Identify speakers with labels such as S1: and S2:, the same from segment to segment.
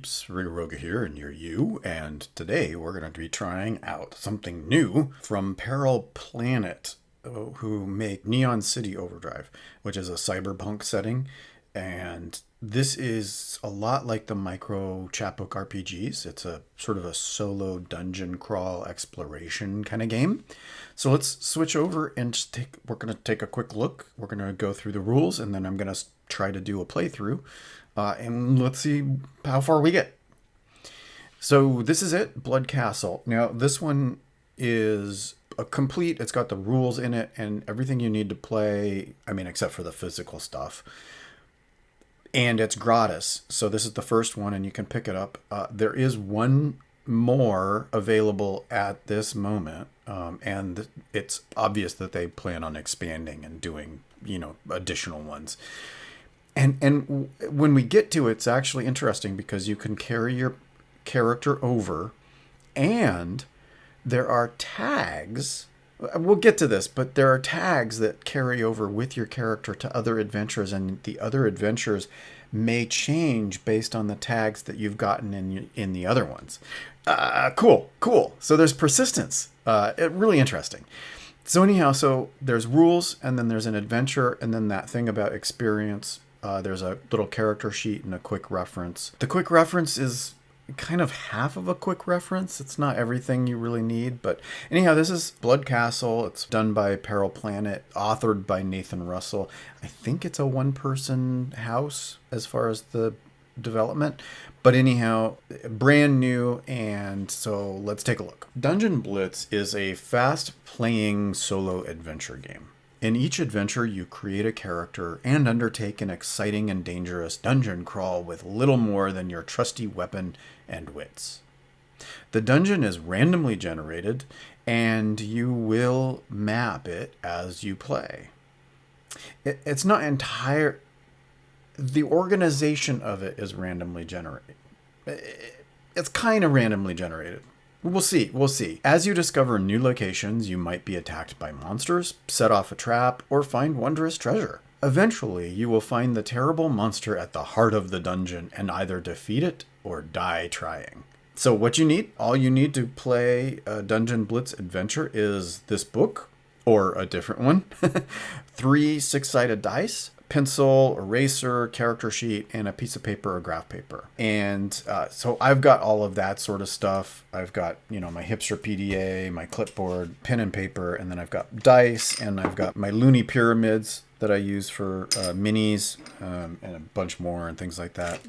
S1: peeps, Rigaroga here, and you're you, and today we're going to be trying out something new from Peril Planet, who make Neon City Overdrive, which is a cyberpunk setting, and this is a lot like the micro chapbook RPGs. It's a sort of a solo dungeon crawl exploration kind of game. So let's switch over and we're going to take a quick look. We're going to go through the rules, and then I'm going to try to do a playthrough. And let's see how far we get. So this is it, Blood Castle. Now this one is a complete, it's got the rules in it and everything you need to play. I mean, except for the physical stuff. And it's gratis. So this is the first one and you can pick it up. There is one more available at this moment. And it's obvious that they plan on expanding and doing, additional ones. And when we get to it, it's actually interesting because you can carry your character over and there are tags. We'll get to this, but there are tags that carry over with your character to other adventures, and the other adventures may change based on the tags that you've gotten in the other ones. Cool. So there's persistence. Really interesting. So anyhow, so there's rules, and then there's an adventure, and then that thing about experience. There's a little character sheet and a quick reference. The quick reference is kind of half of a quick reference. It's not everything you really need. But anyhow, this is Blood Castle. It's done by Peril Planet, authored by Nathan Russell. I think it's a one-person house as far as the development. But anyhow, brand new, and so let's take a look. Dungeon Blitz is a fast-playing solo adventure game. In each adventure, you create a character and undertake an exciting and dangerous dungeon crawl with little more than your trusty weapon and wits. The dungeon is randomly generated, and you will map it as you play. It's not entire... The organization of it is randomly generated. It's kind of randomly generated. We'll see. As you discover new locations, you might be attacked by monsters, set off a trap, or find wondrous treasure. Eventually, you will find the terrible monster at the heart of the dungeon and either defeat it or die trying. So what you need, all you need to play a Dungeon Blitz adventure is this book, or a different one, 3 6-sided dice, pencil, eraser, character sheet, and a piece of paper or graph paper. And so I've got all of that sort of stuff. I've got, my hipster PDA, my clipboard, pen and paper, and then I've got dice, and I've got my loony pyramids that I use for minis, and a bunch more and things like that,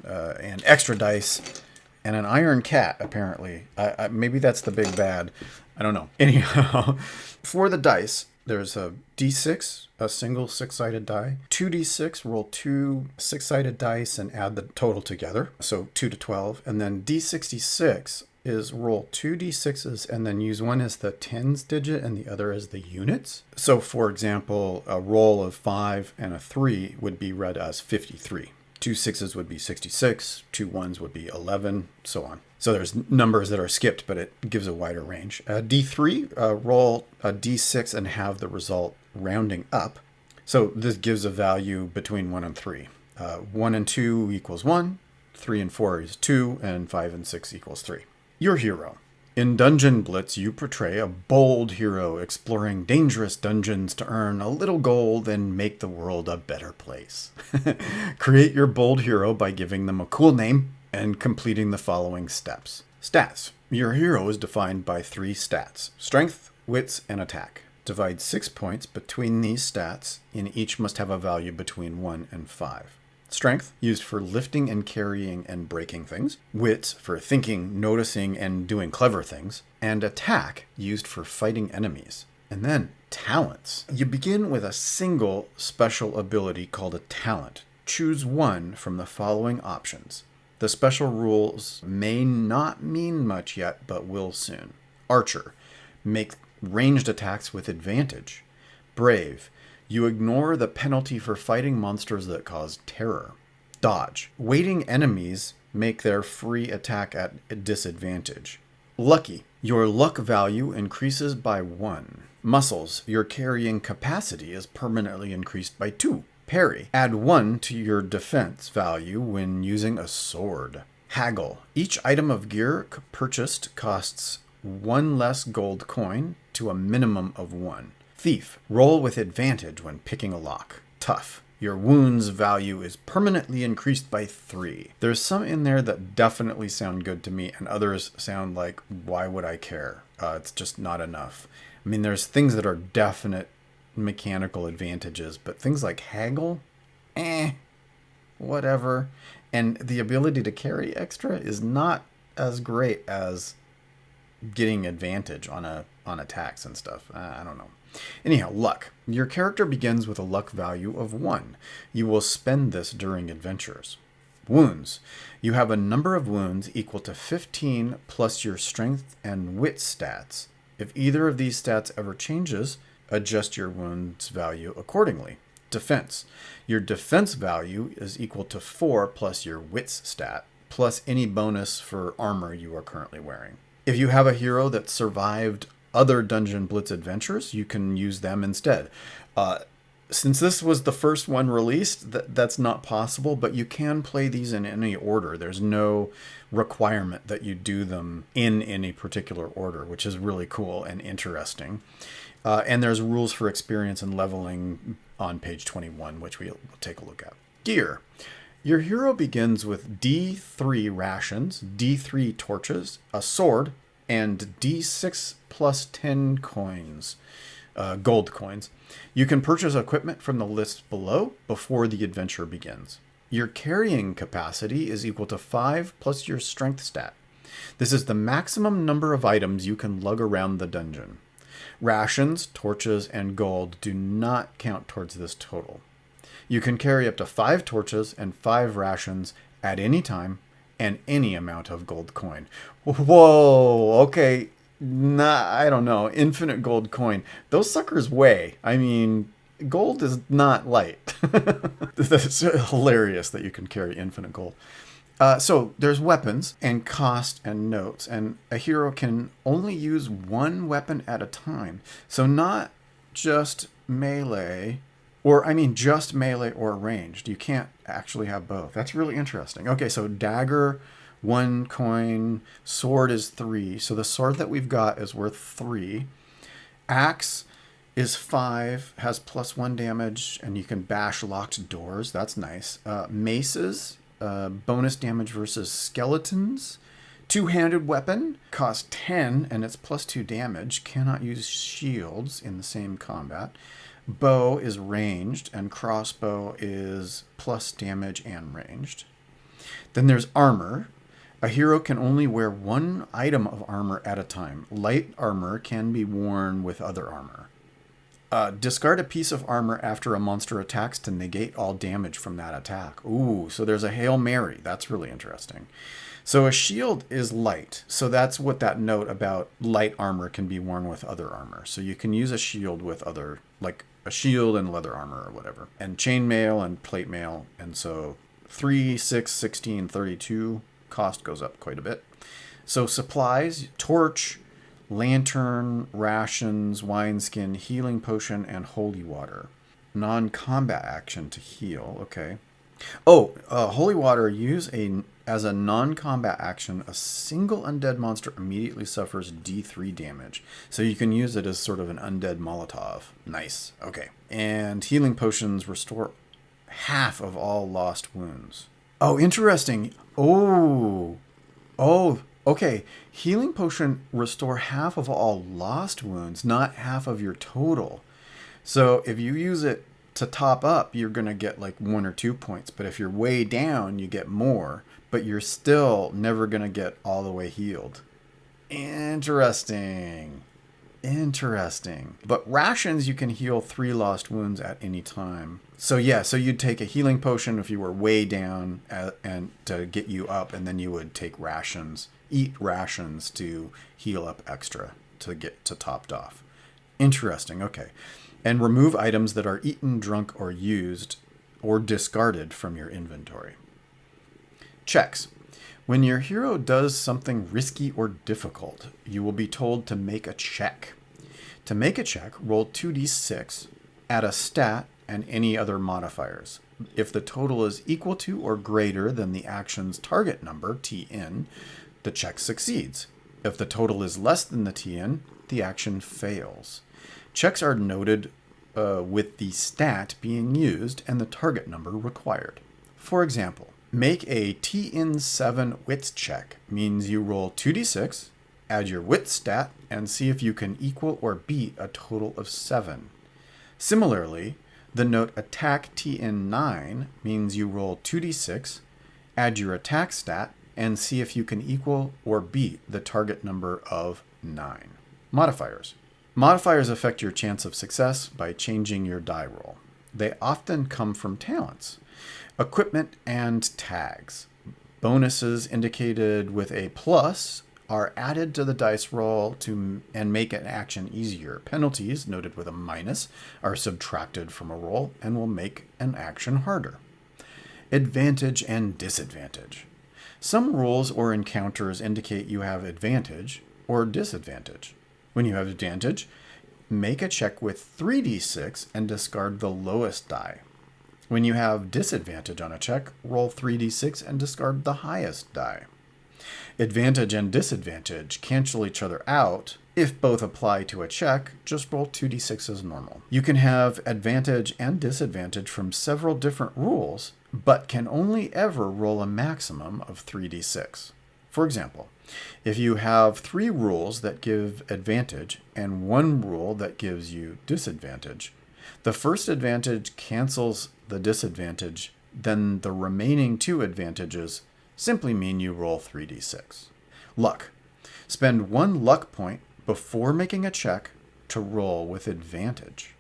S1: and extra dice, and an iron cat, apparently. Maybe that's the big bad. I don't know. Anyhow, for the dice, there's a D6, a single 6-sided die. 2D6, roll 2 6-sided dice and add the total together. So 2 to 12. And then D66 is roll 2 D6s and then use one as the tens digit and the other as the units. So for example, a roll of 5 and a 3 would be read as 53. 2 6s would be 66, 2 1s would be 11, so on. So there's numbers that are skipped, but it gives a wider range. D3, roll a D6 and have the result rounding up. So this gives a value between 1 and 3. 1 and 2 equals 1, 3 and 4 is 2, and 5 and 6 equals 3. Your hero. In Dungeon Blitz, you portray a bold hero exploring dangerous dungeons to earn a little gold and make the world a better place. Create your bold hero by giving them a cool name and completing the following steps. Stats. Your hero is defined by 3 stats: strength, wits, and attack. Divide 6 points between these stats, and each must have a value between 1 and 5. Strength, used for lifting and carrying and breaking things. Wits, for thinking, noticing, and doing clever things. And attack, used for fighting enemies. And then, talents. You begin with a single special ability called a talent. Choose one from the following options. The special rules may not mean much yet, but will soon. Archer, make ranged attacks with advantage. Brave, you ignore the penalty for fighting monsters that cause terror. Dodge, waiting enemies make their free attack at a disadvantage. Lucky, your luck value increases by 1. Muscles, your carrying capacity is permanently increased by 2. Parry, add 1 to your defense value when using a sword. Haggle. Each item of gear purchased costs 1 less gold coin to a minimum of 1. Thief. Roll with advantage when picking a lock. Tough. Your wounds value is permanently increased by 3. There's some in there that definitely sound good to me, and others sound like, why would I care? It's just not enough. I mean, there's things that are definite mechanical advantages, but things like haggle, whatever. And the ability to carry extra is not as great as getting advantage on attacks and stuff. I don't know. Anyhow, luck. Your character begins with a luck value of 1. You will spend this during adventures. Wounds. You have a number of wounds equal to 15 plus your strength and wit stats. If either of these stats ever changes, adjust your wounds value accordingly. Defense. Your defense value is equal to 4 plus your wits stat, plus any bonus for armor you are currently wearing. If you have a hero that survived other Dungeon Blitz adventures, you can use them instead. Since this was the first one released, that's not possible, but you can play these in any order. There's no requirement that you do them in any particular order, which is really cool and interesting. And there's rules for experience and leveling on page 21, which we'll take a look at. Gear. Your hero begins with D3 rations, D3 torches, a sword, and D6 plus 10 coins, gold coins. You can purchase equipment from the list below before the adventure begins. Your carrying capacity is equal to 5 plus your strength stat. This is the maximum number of items you can lug around the dungeon. Rations, torches, and gold do not count towards this total. You can carry up to 5 torches and 5 rations at any time and any amount of gold coin. Whoa, okay. Nah, I don't know. Infinite gold coin. Those suckers weigh. I mean, gold is not light. That's hilarious that you can carry infinite gold. So there's weapons and cost and notes, and a hero can only use one weapon at a time. So not just melee, just melee or ranged. You can't actually have both. That's really interesting. Okay, so dagger, 1 coin, sword is 3. So the sword that we've got is worth 3. Axe is 5, has +1 damage, and you can bash locked doors. That's nice. Maces, bonus damage versus skeletons. Two-handed weapon costs 10, and it's +2 damage. Cannot use shields in the same combat. Bow is ranged, and crossbow is plus damage and ranged. Then there's armor. A hero can only wear 1 item of armor at a time. Light armor can be worn with other armor. Discard a piece of armor after a monster attacks to negate all damage from that attack. Ooh, so there's a Hail Mary. That's really interesting. So a shield is light. So that's what that note about light armor can be worn with other armor. So you can use a shield with other, like a shield and leather armor or whatever. And chainmail and plate mail. And so 3, 6, 16, 32 cost goes up quite a bit. So supplies, torch, lantern, rations, wineskin, healing potion, and holy water. Non-combat action to heal. Okay. Holy water. As a non-combat action, a single undead monster immediately suffers D3 damage. So you can use it as sort of an undead Molotov. Nice. Okay. And healing potions restore half of all lost wounds. Oh, interesting. Okay. Healing potion restore half of all lost wounds, not half of your total. So if you use it to top up, you're going to get like 1 or 2 points. But if you're way down, you get more. But you're still never going to get all the way healed. Interesting. But rations, you can heal 3 lost wounds at any time. So you'd take a healing potion if you were way down and to get you up, and then you would take rations, eat rations to heal up extra to get to topped off. Interesting. Okay. And remove items that are eaten, drunk, or used or discarded from your inventory. Checks. When your hero does something risky or difficult, you will be told to make a check. To make a check, roll 2d6, add a stat, and any other modifiers. If the total is equal to or greater than the action's target number, Tn, the check succeeds. If the total is less than the Tn, the action fails. Checks are noted with the stat being used and the target number required. For example, make a Tn7 wits check means you roll 2d6, add your wits stat, and see if you can equal or beat a total of 7. Similarly, the note attack Tn9 means you roll 2d6, add your attack stat, and see if you can equal or beat the target number of 9. Modifiers. Modifiers affect your chance of success by changing your die roll. They often come from talents, equipment, and tags. Bonuses indicated with a plus are added to the dice roll and make an action easier. Penalties, noted with a minus, are subtracted from a roll and will make an action harder. Advantage and disadvantage. Some rules or encounters indicate you have advantage or disadvantage. When you have advantage, make a check with 3d6 and discard the lowest die. When you have disadvantage on a check, roll 3d6 and discard the highest die. Advantage and disadvantage cancel each other out. If both apply to a check, just roll 2d6 as normal. You can have advantage and disadvantage from several different rules, but can only ever roll a maximum of 3d6. For example, if you have 3 rules that give advantage and 1 rule that gives you disadvantage, the first advantage cancels the disadvantage, then the remaining 2 advantages simply mean you roll 3d6. Luck. Spend 1 luck point before making a check to roll with advantage.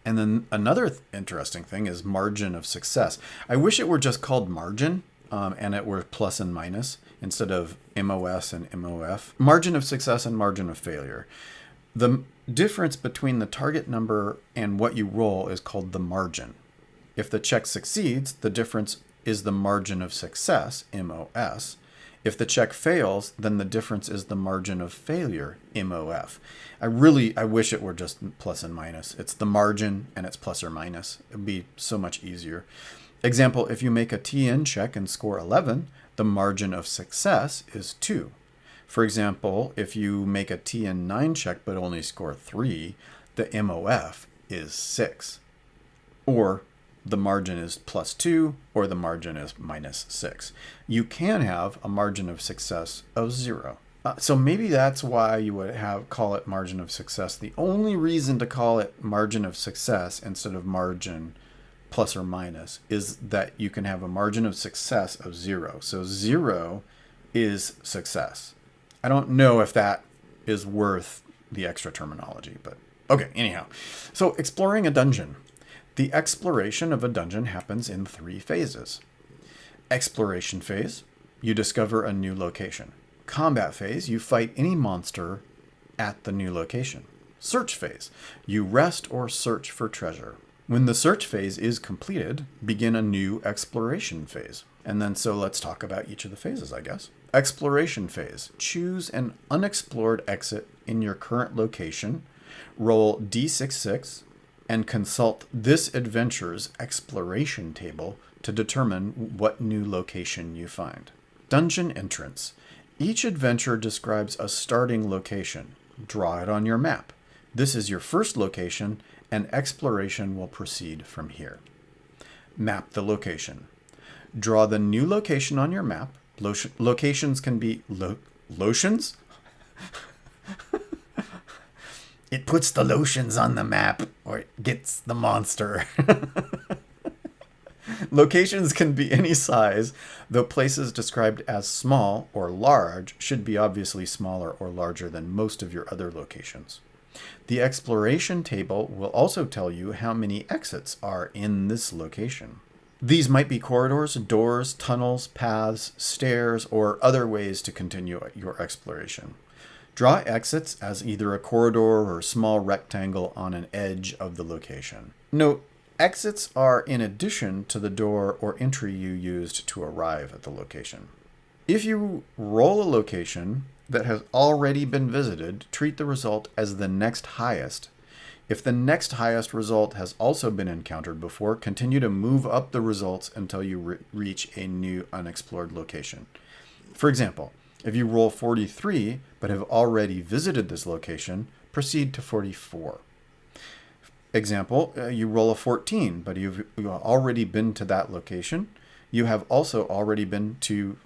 S1: And then another interesting thing is margin of success. I wish it were just called margin and it were plus and minus instead of MOS and MOF. Margin of success and margin of failure. The difference between the target number and what you roll is called the margin. If the check succeeds, the difference is the margin of success, MOS. If the check fails, then the difference is the margin of failure, MOF. I wish it were just plus and minus. It's the margin and it's plus or minus. It'd be so much easier. Example, if you make a TN check and score 11, the margin of success is 2. For example, if you make a TN9 check but only score 3, the MOF is 6. Or the margin is plus 2, or the margin is minus 6. You can have a margin of success of 0. So maybe that's why you would call it margin of success. The only reason to call it margin of success instead of margin plus or minus is that you can have a margin of success of 0. So 0 is success. I don't know if that is worth the extra terminology, but okay, anyhow. So exploring a dungeon. The exploration of a dungeon happens in 3 phases. Exploration phase, you discover a new location. Combat phase, you fight any monster at the new location. Search phase, you rest or search for treasure. When the search phase is completed, begin a new exploration phase. And then so let's talk about each of the phases, I guess. Exploration phase, choose an unexplored exit in your current location, roll d66, and consult this adventure's exploration table to determine what new location you find. Dungeon entrance. Each adventure describes a starting location. Draw it on your map. This is your first location, and exploration will proceed from here. Map the location. Draw the new location on your map. Locations can be lotions? It puts the lotions on the map, or it gets the monster. Locations can be any size, though places described as small or large should be obviously smaller or larger than most of your other locations. The exploration table will also tell you how many exits are in this location. These might be corridors, doors, tunnels, paths, stairs, or other ways to continue your exploration. Draw exits as either a corridor or a small rectangle on an edge of the location. Note, exits are in addition to the door or entry you used to arrive at the location. If you roll a location that has already been visited, treat the result as the next highest. If the next highest result has also been encountered before, continue to move up the results until you reach a new unexplored location. For example, if you roll 43 but have already visited this location, proceed to 44. Example, you roll a 14, but you've already been to that location. You have also already been to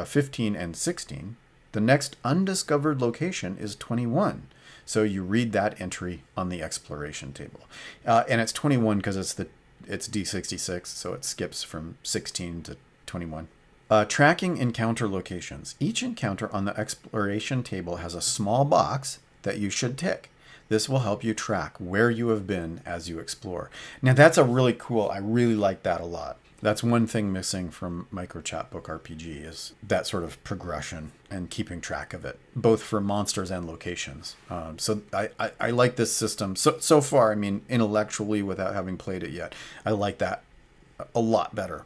S1: 15 and 16. The next undiscovered location is 21. So you read that entry on the exploration table. And it's 21 because it's D66, so it skips from 16 to 21. Tracking encounter locations. Each encounter on the exploration table has a small box that you should tick. This will help you track where you have been as you explore. Now that's a really cool, I really like that a lot. That's one thing missing from Micro Chapbook RPG is that sort of progression and keeping track of it, both for monsters and locations. So I like this system. So far, I mean, intellectually, without having played it yet, I like that a lot better.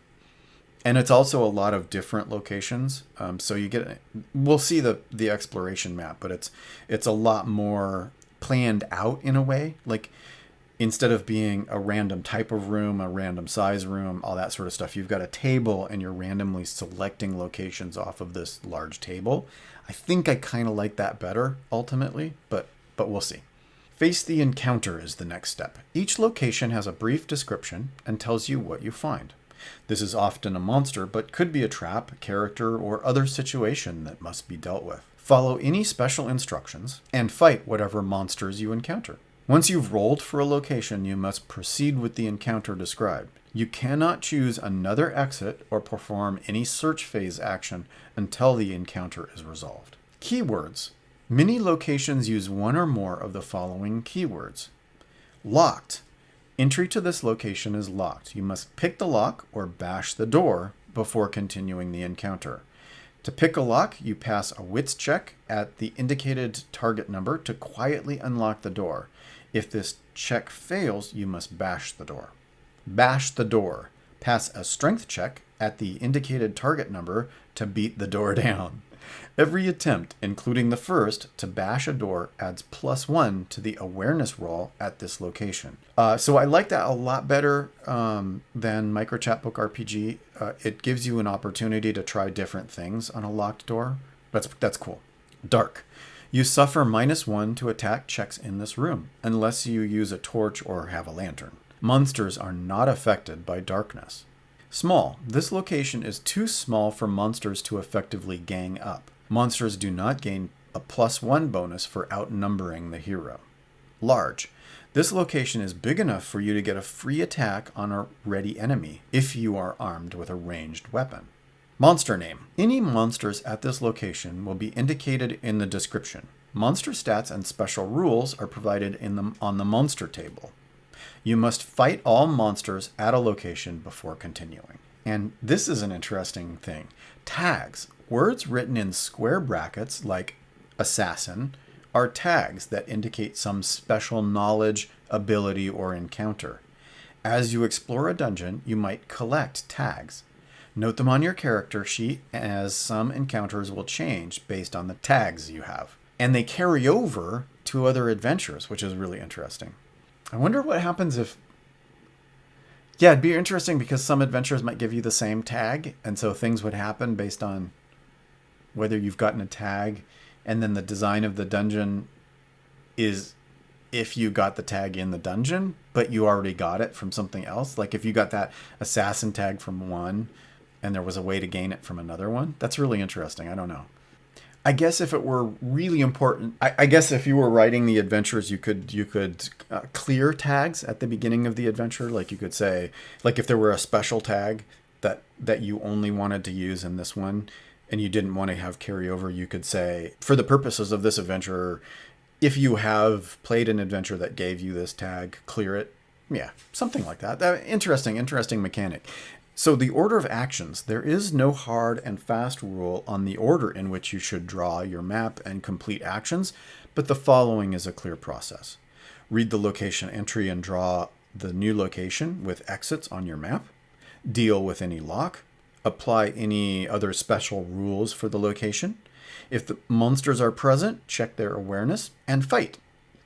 S1: And it's also a lot of different locations. So you get, we'll see the exploration map, but it's a lot more planned out in a way. Like, instead of being a random type of room, a random size room, all that sort of stuff, you've got a table and you're randomly selecting locations off of this large table. I think I kind of like that better ultimately, but we'll see. Face the encounter is the next step. Each location has a brief description and tells you what you find. This is often a monster, but could be a trap, character, or other situation that must be dealt with. Follow any special instructions and fight whatever monsters you encounter. Once you've rolled for a location, you must proceed with the encounter described. You cannot choose another exit or perform any search phase action until the encounter is resolved. Keywords. Many locations use one or more of the following keywords. Locked. Entry to this location is locked. You must pick the lock or bash the door before continuing the encounter. To pick a lock, you pass a wits check at the indicated target number to quietly unlock the door. If this check fails, you must bash the door. Bash the door. Pass a strength check at the indicated target number to beat the door down. Every attempt, including the first, to bash a door adds +1 to the awareness roll at this location. So I like that a lot better than Micro Chapbook RPG. It gives you an opportunity to try different things on a locked door. That's cool. Dark. You suffer -1 to attack checks in this room, unless you use a torch or have a lantern. Monsters are not affected by darkness. Small. This location is too small for monsters to effectively gang up. Monsters do not gain a +1 bonus for outnumbering the hero. Large. This location is big enough for you to get a free attack on a ready enemy if you are armed with a ranged weapon. Monster name. Any monsters at this location will be indicated in the description. Monster stats and special rules are provided on the monster table. You must fight all monsters at a location before continuing. And this is an interesting thing. Tags. Words written in square brackets like assassin are tags that indicate some special knowledge, ability, or encounter. As you explore a dungeon, you might collect tags. Note them on your character sheet, as some encounters will change based on the tags you have. And they carry over to other adventures, which is really interesting. I wonder what happens if... Yeah, it'd be interesting because some adventures might give you the same tag, and so things would happen based on whether you've gotten a tag, and then the design of the dungeon is if you got the tag in the dungeon, but you already got it from something else. Like if you got that assassin tag from one, and there was a way to gain it from another one. That's really interesting. I don't know. I guess if it were really important, I guess if you were writing the adventures, you could clear tags at the beginning of the adventure. Like you could say, like if there were a special tag that you only wanted to use in this one, and you didn't want to have carryover, you could say, for the purposes of this adventure, if you have played an adventure that gave you this tag, clear it. Yeah, something like that. Interesting mechanic. So the order of actions, there is no hard and fast rule on the order in which you should draw your map and complete actions, but the following is a clear process. Read the location entry and draw the new location with exits on your map. Deal with any lock. Apply any other special rules for the location. If the monsters are present, check their awareness and fight.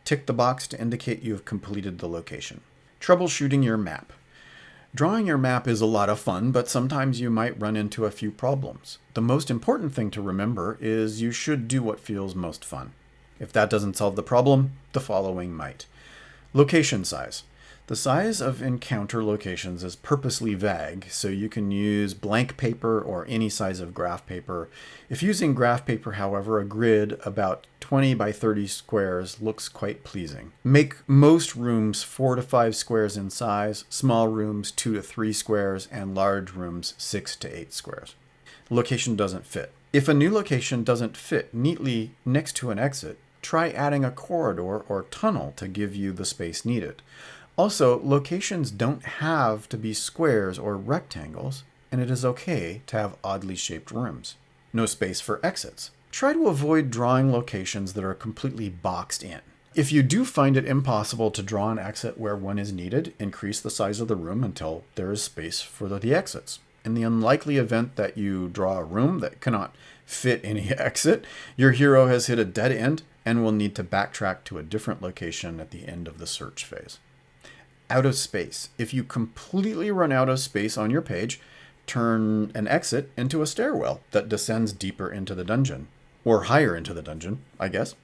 S1: Tick the box to indicate you have completed the location. Troubleshooting your map. Drawing your map is a lot of fun, but sometimes you might run into a few problems. The most important thing to remember is you should do what feels most fun. If that doesn't solve the problem, the following might. Location size. The size of encounter locations is purposely vague, so you can use blank paper or any size of graph paper. If using graph paper, however, a grid about 20 by 30 squares looks quite pleasing. Make most rooms 4 to 5 squares in size, small rooms 2 to 3 squares, and large rooms 6 to 8 squares. Location doesn't fit. If a new location doesn't fit neatly next to an exit, try adding a corridor or tunnel to give you the space needed. Also, locations don't have to be squares or rectangles, and it is okay to have oddly shaped rooms. No space for exits. Try to avoid drawing locations that are completely boxed in. If you do find it impossible to draw an exit where one is needed, increase the size of the room until there is space for the exits. In the unlikely event that you draw a room that cannot fit any exit, your hero has hit a dead end and will need to backtrack to a different location at the end of the search phase. Out of space. If you completely run out of space on your page, turn an exit into a stairwell that descends deeper into the dungeon. Or higher into the dungeon, I guess.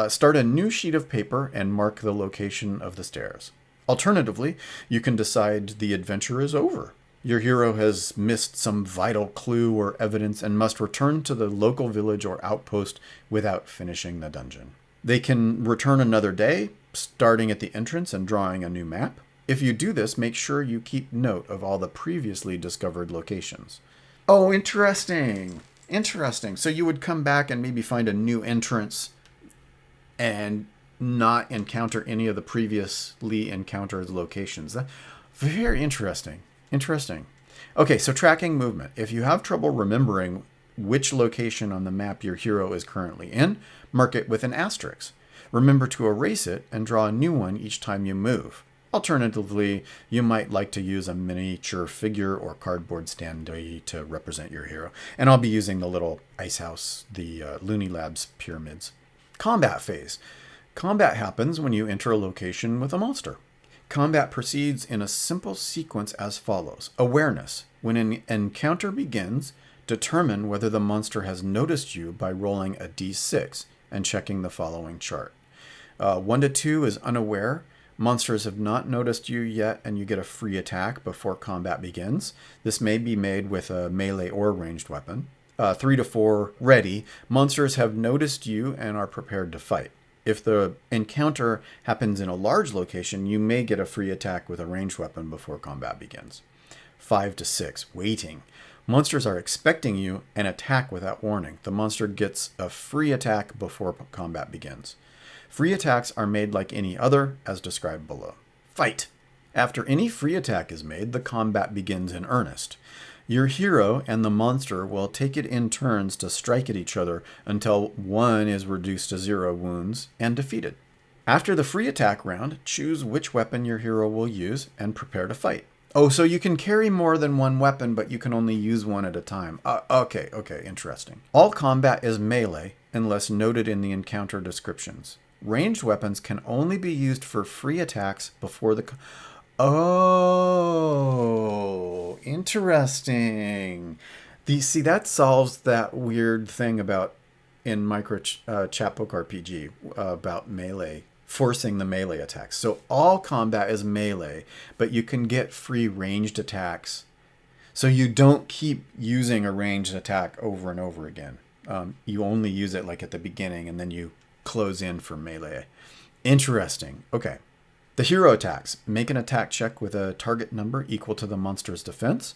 S1: Start a new sheet of paper and mark the location of the stairs. Alternatively, you can decide the adventure is over. Your hero has missed some vital clue or evidence and must return to the local village or outpost without finishing the dungeon. They can return another day, starting at the entrance and drawing a new map. If you do this, make sure you keep note of all the previously discovered locations. Oh, interesting. Interesting. So you would come back and maybe find a new entrance and not encounter any of the previously encountered locations. Very interesting. Interesting. Okay, so tracking movement. If you have trouble remembering which location on the map your hero is currently in, mark it with an asterisk. Remember to erase it and draw a new one each time you move. Alternatively, you might like to use a miniature figure or cardboard standee to represent your hero. And I'll be using the little ice house, the Looney Labs pyramids. Combat phase. Combat happens when you enter a location with a monster. Combat proceeds in a simple sequence as follows. Awareness. When an encounter begins, determine whether the monster has noticed you by rolling a d6 and checking the following chart. 1 to 2 is unaware. Monsters have not noticed you yet, and you get a free attack before combat begins. This may be made with a melee or ranged weapon. 3 to 4, ready. Monsters have noticed you and are prepared to fight. If the encounter happens in a large location, you may get a free attack with a ranged weapon before combat begins. 5 to 6, waiting. Monsters are expecting you and attack without warning. The monster gets a free attack before combat begins. Free attacks are made like any other, as described below. Fight! After any free attack is made, the combat begins in earnest. Your hero and the monster will take it in turns to strike at each other until one is reduced to 0 wounds and defeated. After the free attack round, choose which weapon your hero will use and prepare to fight. Oh, so you can carry more than one weapon, but you can only use one at a time. Okay, interesting. All combat is melee unless noted in the encounter descriptions. Ranged weapons can only be used for free attacks before the... Oh, interesting. See, that solves that weird thing about in Micro Chapbook RPG about melee, forcing the melee attacks. So all combat is melee, but you can get free ranged attacks. So you don't keep using a ranged attack over and over again. You only use it like at the beginning, and then you close in for melee. Interesting. Okay. The hero attacks. Make an attack check with a target number equal to the monster's defense.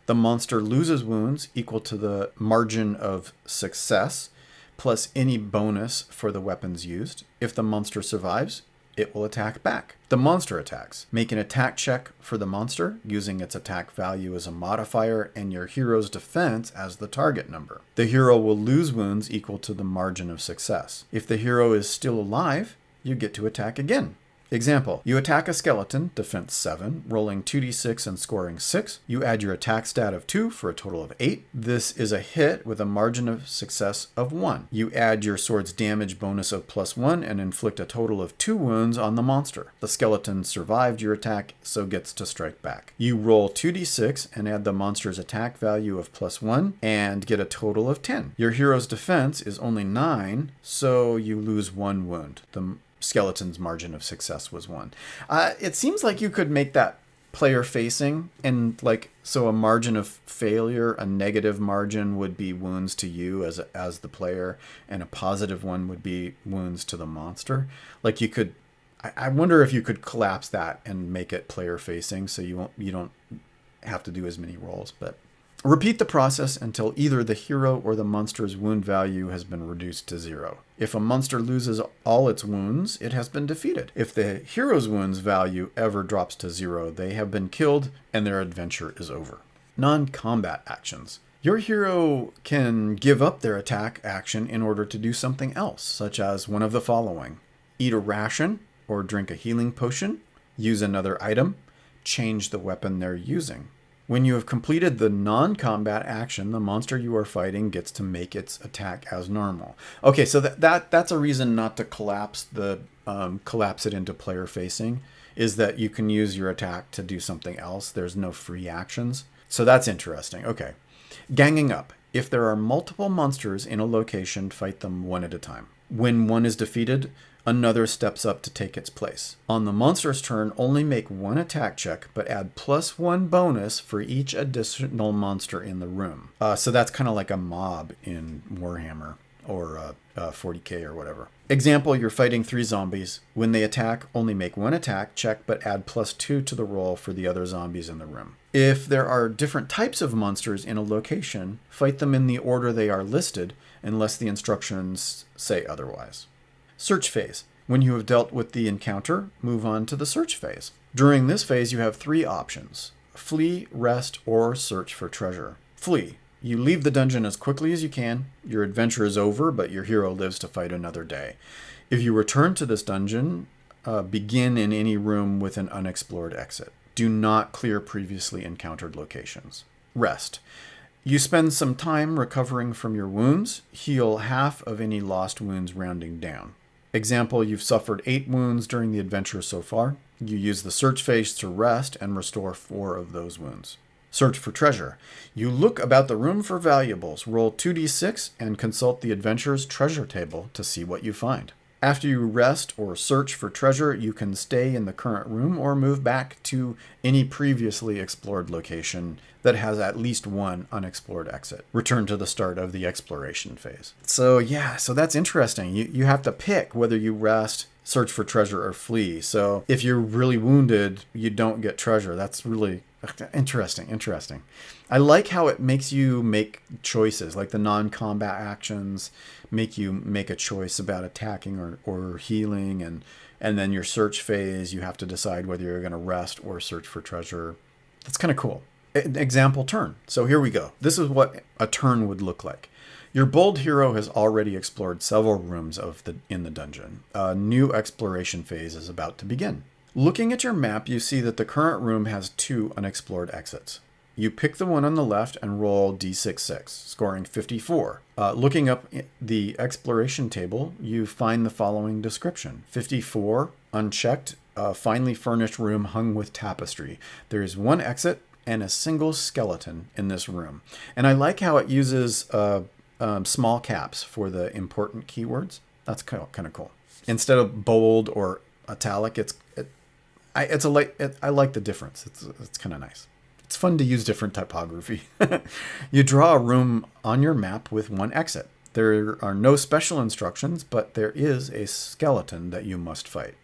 S1: The monster loses wounds equal to the margin of success plus any bonus for the weapons used. If the monster survives, it will attack back. The monster attacks. Make an attack check for the monster using its attack value as a modifier and your hero's defense as the target number. The hero will lose wounds equal to the margin of success. If the hero is still alive, you get to attack again. Example, you attack a skeleton, defense 7, rolling 2d6 and scoring 6. You add your attack stat of 2 for a total of 8. This is a hit with a margin of success of 1. You add your sword's damage bonus of +1 and inflict a total of 2 wounds on the monster. The skeleton survived your attack, so gets to strike back. You roll 2d6 and add the monster's attack value of +1 and get a total of 10. Your hero's defense is only 9, so you lose 1 wound. The skeleton's margin of success was 1. It seems like you could make that player facing, and so a margin of failure, a negative margin would be wounds to you as the player, and a positive one would be wounds to the monster. Like you could, I wonder if you could collapse that and make it player facing, so you don't have to do as many rolls. But repeat the process until either the hero or the monster's wound value has been reduced to 0. If a monster loses all its wounds, it has been defeated. If the hero's wounds value ever drops to 0, they have been killed and their adventure is over. Non-combat actions. Your hero can give up their attack action in order to do something else, such as one of the following: eat a ration or drink a healing potion, use another item, change the weapon they're using. When you have completed the non-combat action, the monster you are fighting gets to make its attack as normal. Okay, so that's a reason not to collapse it into player facing, is that you can use your attack to do something else. There's no free actions. So that's interesting. Okay. Ganging up. If there are multiple monsters in a location, fight them one at a time. When one is defeated, another steps up to take its place. On the monster's turn, only make one attack check, but add +1 bonus for each additional monster in the room. So that's kind of like a mob in Warhammer or 40k or whatever. Example, you're fighting 3 zombies. When they attack, only make one attack check, but add +2 to the roll for the other zombies in the room. If there are different types of monsters in a location, fight them in the order they are listed, unless the instructions say otherwise. Search phase. When you have dealt with the encounter, move on to the search phase. During this phase, you have 3 options: flee, rest, or search for treasure. Flee. You leave the dungeon as quickly as you can. Your adventure is over, but your hero lives to fight another day. If you return to this dungeon, begin in any room with an unexplored exit. Do not clear previously encountered locations. Rest. You spend some time recovering from your wounds. Heal half of any lost wounds, rounding down. Example, you've suffered 8 wounds during the adventure so far. You use the search phase to rest and restore 4 of those wounds. Search for treasure. You look about the room for valuables. Roll 2d6 and consult the adventurer's treasure table to see what you find. After you rest or search for treasure, you can stay in the current room or move back to any previously explored location that has at least one unexplored exit. Return to the start of the exploration phase. So that's interesting. You have to pick whether you rest, search for treasure, or flee. So if you're really wounded, you don't get treasure. That's really interesting. I like how it makes you make choices, like the non-combat actions make you make a choice about attacking or healing, and then your search phase, you have to decide whether you're going to rest or search for treasure. That's kind of cool. An example turn. So here we go. This is what a turn would look like. Your bold hero has already explored several rooms in the dungeon. A new exploration phase is about to begin. Looking at your map, you see that the current room has 2 unexplored exits. You pick the one on the left and roll d6, scoring 54. Looking up the exploration table, you find the following description. 54, unchecked, a finely furnished room hung with tapestry. There is 1 exit and a single skeleton in this room. And I like how it uses small caps for the important keywords. That's kind of cool. Instead of bold or italic, I like the difference. It's kind of nice. It's fun to use different typography. You draw a room on your map with 1 exit. There are no special instructions, but there is a skeleton that you must fight.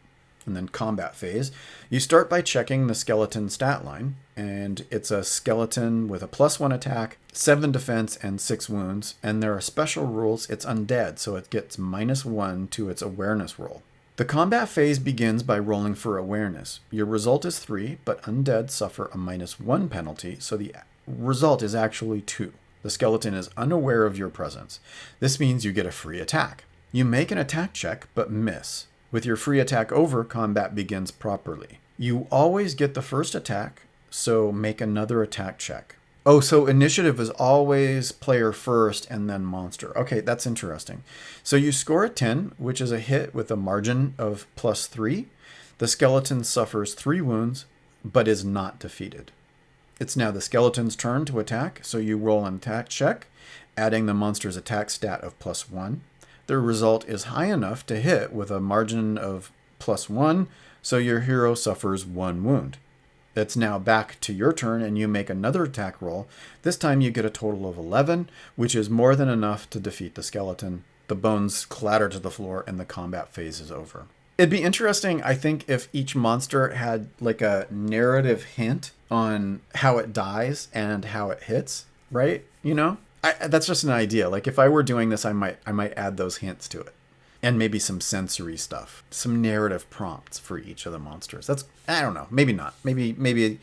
S1: And then combat phase. You start by checking the skeleton stat line, and it's a skeleton with a +1 attack, 7 defense, and 6 wounds. And there are special rules. It's undead, so it gets -1 to its awareness roll. The combat phase begins by rolling for awareness. Your result is 3, but undead suffer a -1 penalty, so the result is actually 2. The skeleton is unaware of your presence. This means you get a free attack. You make an attack check, but miss. With your free attack over, combat begins properly. You always get the first attack, so make another attack check. Oh, so initiative is always player first and then monster. Okay, that's interesting. So you score a 10, which is a hit with a margin of +3. The skeleton suffers 3 wounds, but is not defeated. It's now the skeleton's turn to attack, so you roll an attack check, adding the monster's attack stat of +1. The result is high enough to hit with a margin of +1, so your hero suffers 1 wound. It's now back to your turn, and you make another attack roll. This time you get a total of 11, which is more than enough to defeat the skeleton. The bones clatter to the floor, and the combat phase is over. It'd be interesting, I think, if each monster had like a narrative hint on how it dies and how it hits, right? You know? That's just an idea. Like if I were doing this, I might add those hints to it. And maybe some sensory stuff, some narrative prompts for each of the monsters. I don't know, maybe not. Maybe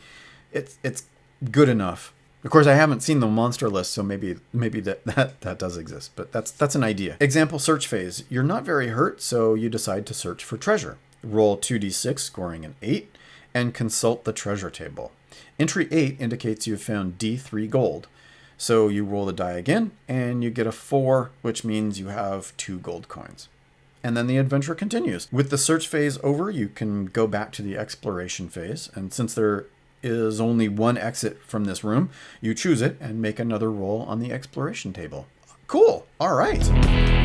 S1: it's good enough. Of course, I haven't seen the monster list, so maybe that does exist. But that's an idea. Example search phase. You're not very hurt, so you decide to search for treasure. Roll 2d6, scoring an 8, and consult the treasure table. Entry 8 indicates you've found D3 gold. So you roll the die again, and you get a 4, which means you have 2 gold coins. And then the adventure continues. With the search phase over, you can go back to the exploration phase. And since there is only one exit from this room, you choose it and make another roll on the exploration table. Cool. All right.